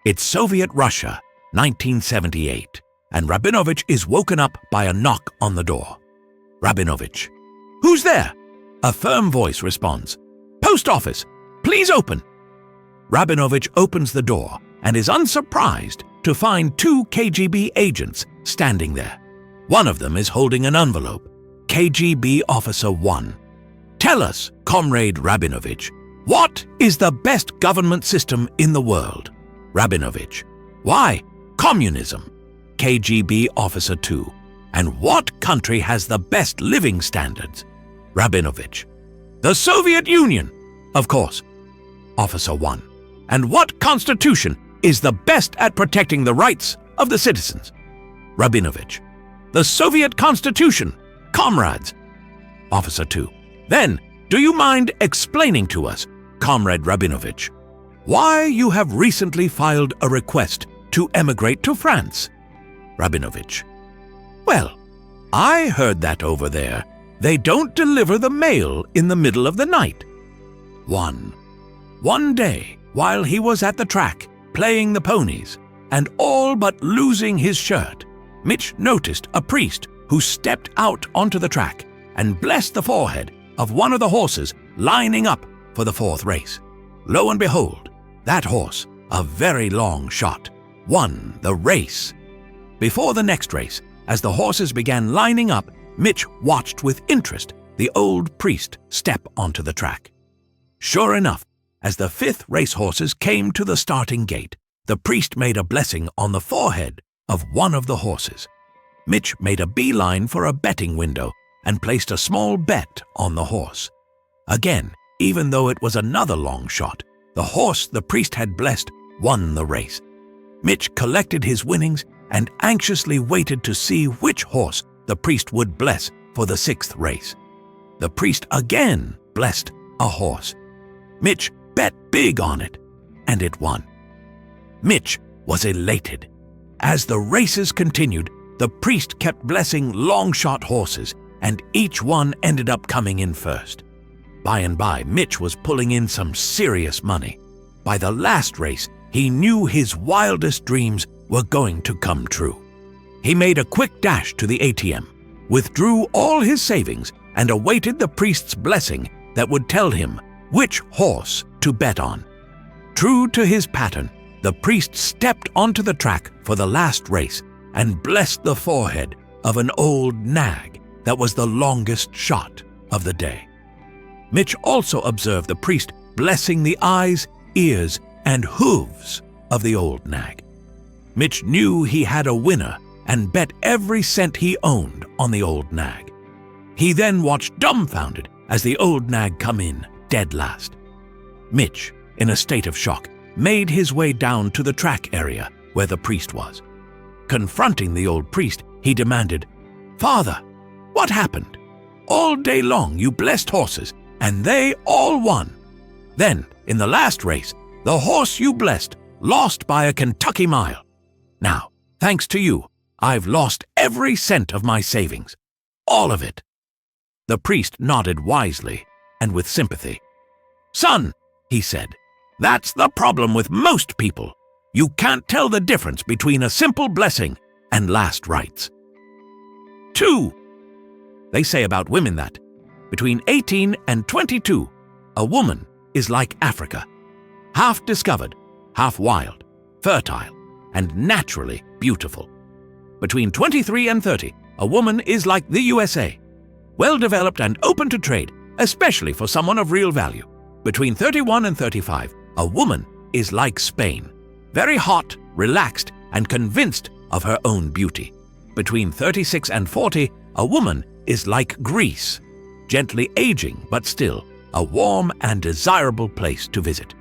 It's Soviet Russia, 1978, and Rabinovich is woken up by a knock on the door. Rabinovich. "Who's there?" A firm voice responds. "Post office. Please open." Rabinovich opens the door and is unsurprised to find two KGB agents standing there. One of them is holding an envelope. KGB Officer 1. "Tell us, Comrade Rabinovich, what is the best government system in the world?" Rabinovich. "Why, communism." KGB Officer 2. "And what country has the best living standards?" Rabinovich. "The Soviet Union." "Of course." Officer 1. "And what constitution is the best at protecting the rights of the citizens?" Rabinovich. "The Soviet Constitution, comrades." Officer 2. "Then, do you mind explaining to us, Comrade Rabinovich, why you have recently filed a request to emigrate to France?" Rabinovich. "Well, I heard that over there they don't deliver the mail in the middle of the night." One day, while he was at the track, playing the ponies, and all but losing his shirt, Mitch noticed a priest who stepped out onto the track and blessed the forehead of one of the horses lining up for the fourth race. Lo and behold, that horse, a very long shot, won the race. Before the next race, as the horses began lining up, Mitch watched with interest the old priest step onto the track. Sure enough, as the fifth racehorses came to the starting gate, the priest made a blessing on the forehead of one of the horses. Mitch made a beeline for a betting window and placed a small bet on the horse. Again, even though it was another long shot, the horse the priest had blessed won the race. Mitch collected his winnings and anxiously waited to see which horse the priest would bless for the sixth race. The priest again blessed a horse. Mitch bet big on it, and it won. Mitch was elated. As the races continued, the priest kept blessing long-shot horses, and each one ended up coming in first. By and by, Mitch was pulling in some serious money. By the last race, he knew his wildest dreams were going to come true. He made a quick dash to the ATM, withdrew all his savings, and awaited the priest's blessing that would tell him which horse to bet on. True to his pattern, the priest stepped onto the track for the last race and blessed the forehead of an old nag that was the longest shot of the day. Mitch also observed the priest blessing the eyes, ears, and hooves of the old nag. Mitch knew he had a winner and bet every cent he owned on the old nag. He then watched dumbfounded as the old nag come in dead last. Mitch, in a state of shock, made his way down to the track area where the priest was. Confronting the old priest, he demanded, "Father, what happened? All day long you blessed horses, and they all won. Then, in the last race, the horse you blessed lost by a Kentucky mile. Now, thanks to you, I've lost every cent of my savings. All of it." The priest nodded wisely and with sympathy. "Son," he said, "that's the problem with most people. You can't tell the difference between a simple blessing and last rites." 2. They say about women that, between 18 and 22, a woman is like Africa, half discovered, half wild, fertile, and naturally beautiful. Between 23 and 30, a woman is like the USA, well-developed and open to trade, especially for someone of real value. Between 31 and 35, a woman is like Spain, very hot, relaxed, and convinced of her own beauty. Between 36 and 40, a woman is like Greece, gently aging but still a warm and desirable place to visit.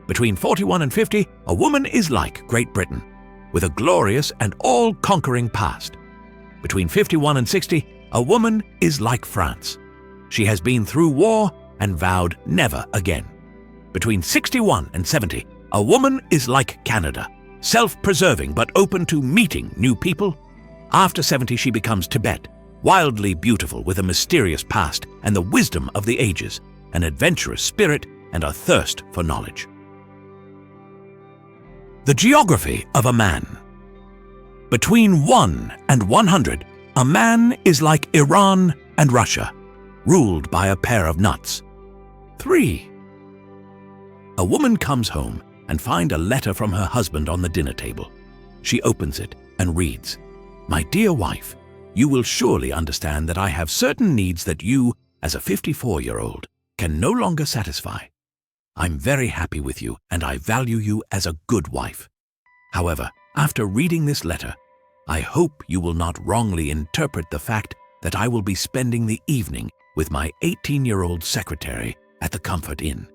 Between 41 and 50, a woman is like Great Britain, with a glorious and all-conquering past. Between 51 and 60, a woman is like France. She has been through war and vowed never again. Between 61 and 70, a woman is like Canada, self-preserving but open to meeting new people. After 70, she becomes Tibet, wildly beautiful with a mysterious past and the wisdom of the ages, an adventurous spirit and a thirst for knowledge. The geography of a man. Between 1 and 100, a man is like Iran and Russia, ruled by a pair of nuts. 3. A woman comes home and finds a letter from her husband on the dinner table. She opens it and reads, "My dear wife, you will surely understand that I have certain needs that you, as a 54-year-old, can no longer satisfy. I'm very happy with you and I value you as a good wife. However, after reading this letter, I hope you will not wrongly interpret the fact that I will be spending the evening with my 18-year-old secretary at the Comfort Inn.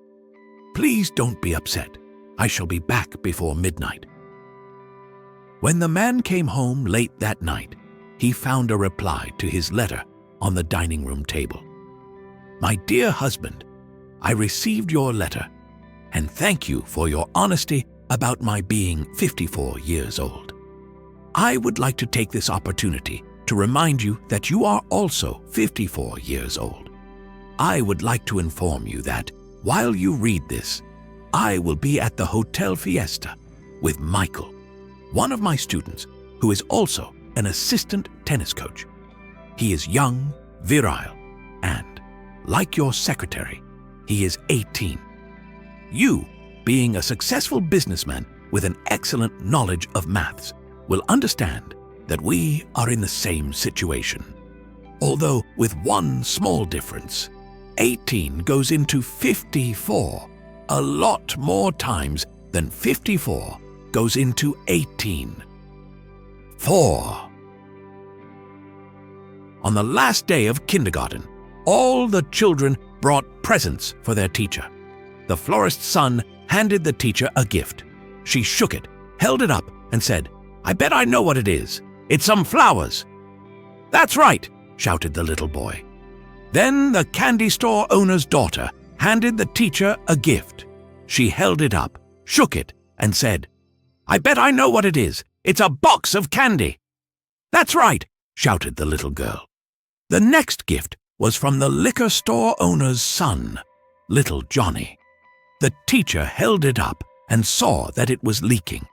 Please don't be upset. I shall be back before midnight." When the man came home late that night, he found a reply to his letter on the dining room table. "My dear husband, I received your letter, and thank you for your honesty about my being 54 years old. I would like to take this opportunity to remind you that you are also 54 years old. I would like to inform you that, while you read this, I will be at the Hotel Fiesta with Michael, one of my students who is also an assistant tennis coach. He is young, virile, and, like your secretary, he is 18. You, being a successful businessman with an excellent knowledge of maths, will understand that we are in the same situation. Although with one small difference, 18 goes into 54 a lot more times than 54 goes into 18. 4. On the last day of kindergarten, all the children brought presents for their teacher. The florist's son handed the teacher a gift. She shook it, held it up, and said, "I bet I know what it is. It's some flowers." "That's right," shouted the little boy. Then the candy store owner's daughter handed the teacher a gift. She held it up, shook it, and said, "I bet I know what it is. It's a box of candy." "That's right," shouted the little girl. The next gift was from the liquor store owner's son, little Johnny. The teacher held it up and saw that it was leaking.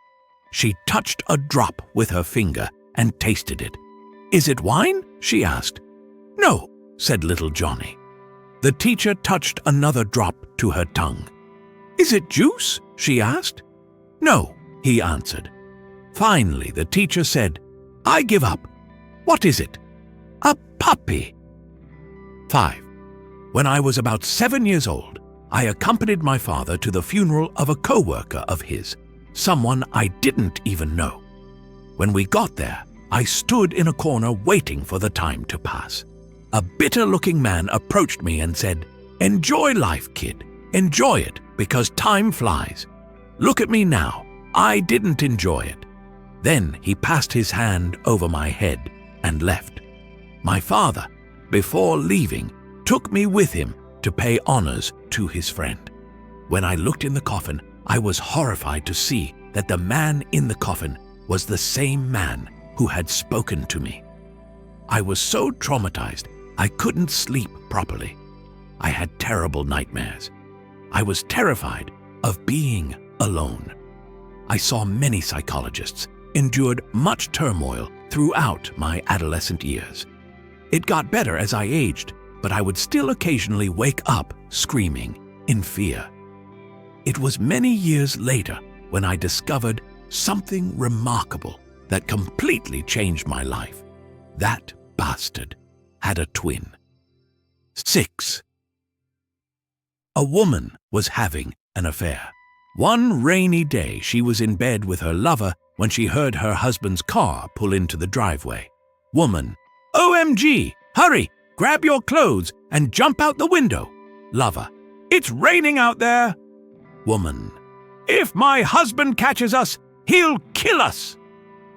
She touched a drop with her finger and tasted it. "Is it wine?" she asked. "No," said little Johnny. The teacher touched another drop to her tongue. "Is it juice?" she asked. "No," he answered. Finally, the teacher said, "I give up. What is it?" "A puppy." 5. When I was about 7 years old, I accompanied my father to the funeral of a co-worker of his, someone I didn't even know. When we got there, I stood in a corner waiting for the time to pass. A bitter-looking man approached me and said, "Enjoy life, kid. Enjoy it, because time flies. Look at me now. I didn't enjoy it." Then he passed his hand over my head and left. My father, before leaving, took me with him to pay honors to his friend. When I looked in the coffin, I was horrified to see that the man in the coffin was the same man who had spoken to me. I was so traumatized I couldn't sleep properly. I had terrible nightmares. I was terrified of being alone. I saw many psychologists, endured much turmoil throughout my adolescent years. It got better as I aged, but I would still occasionally wake up screaming in fear. It was many years later when I discovered something remarkable that completely changed my life. That bastard had a twin. 6. A woman was having an affair. One rainy day, she was in bed with her lover when she heard her husband's car pull into the driveway. Woman: "OMG! Hurry! Grab your clothes and jump out the window." Lover: "It's raining out there." Woman: "If my husband catches us, he'll kill us."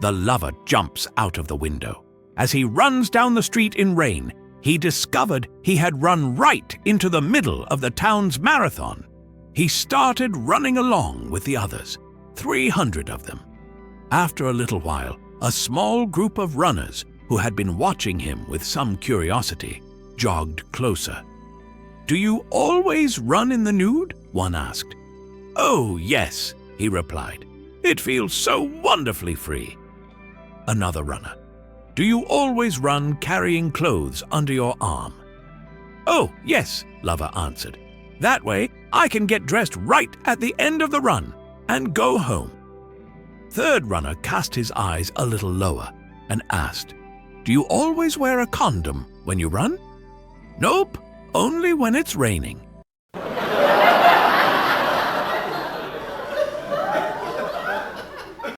The lover jumps out of the window. As he runs down the street in rain, he discovered he had run right into the middle of the town's marathon. He started running along with the others, 300 of them. After a little while, a small group of runners who had been watching him with some curiosity jogged closer. "Do you always run in the nude?" one asked. "Oh, yes," he replied. It feels so wonderfully free. Another runner. Do you always run carrying clothes under your arm? Oh, yes, Lover answered. That way I can get dressed right at the end of the run and go home. Third runner cast his eyes a little lower and asked, Do you always wear a condom when you run? Nope, only when it's raining.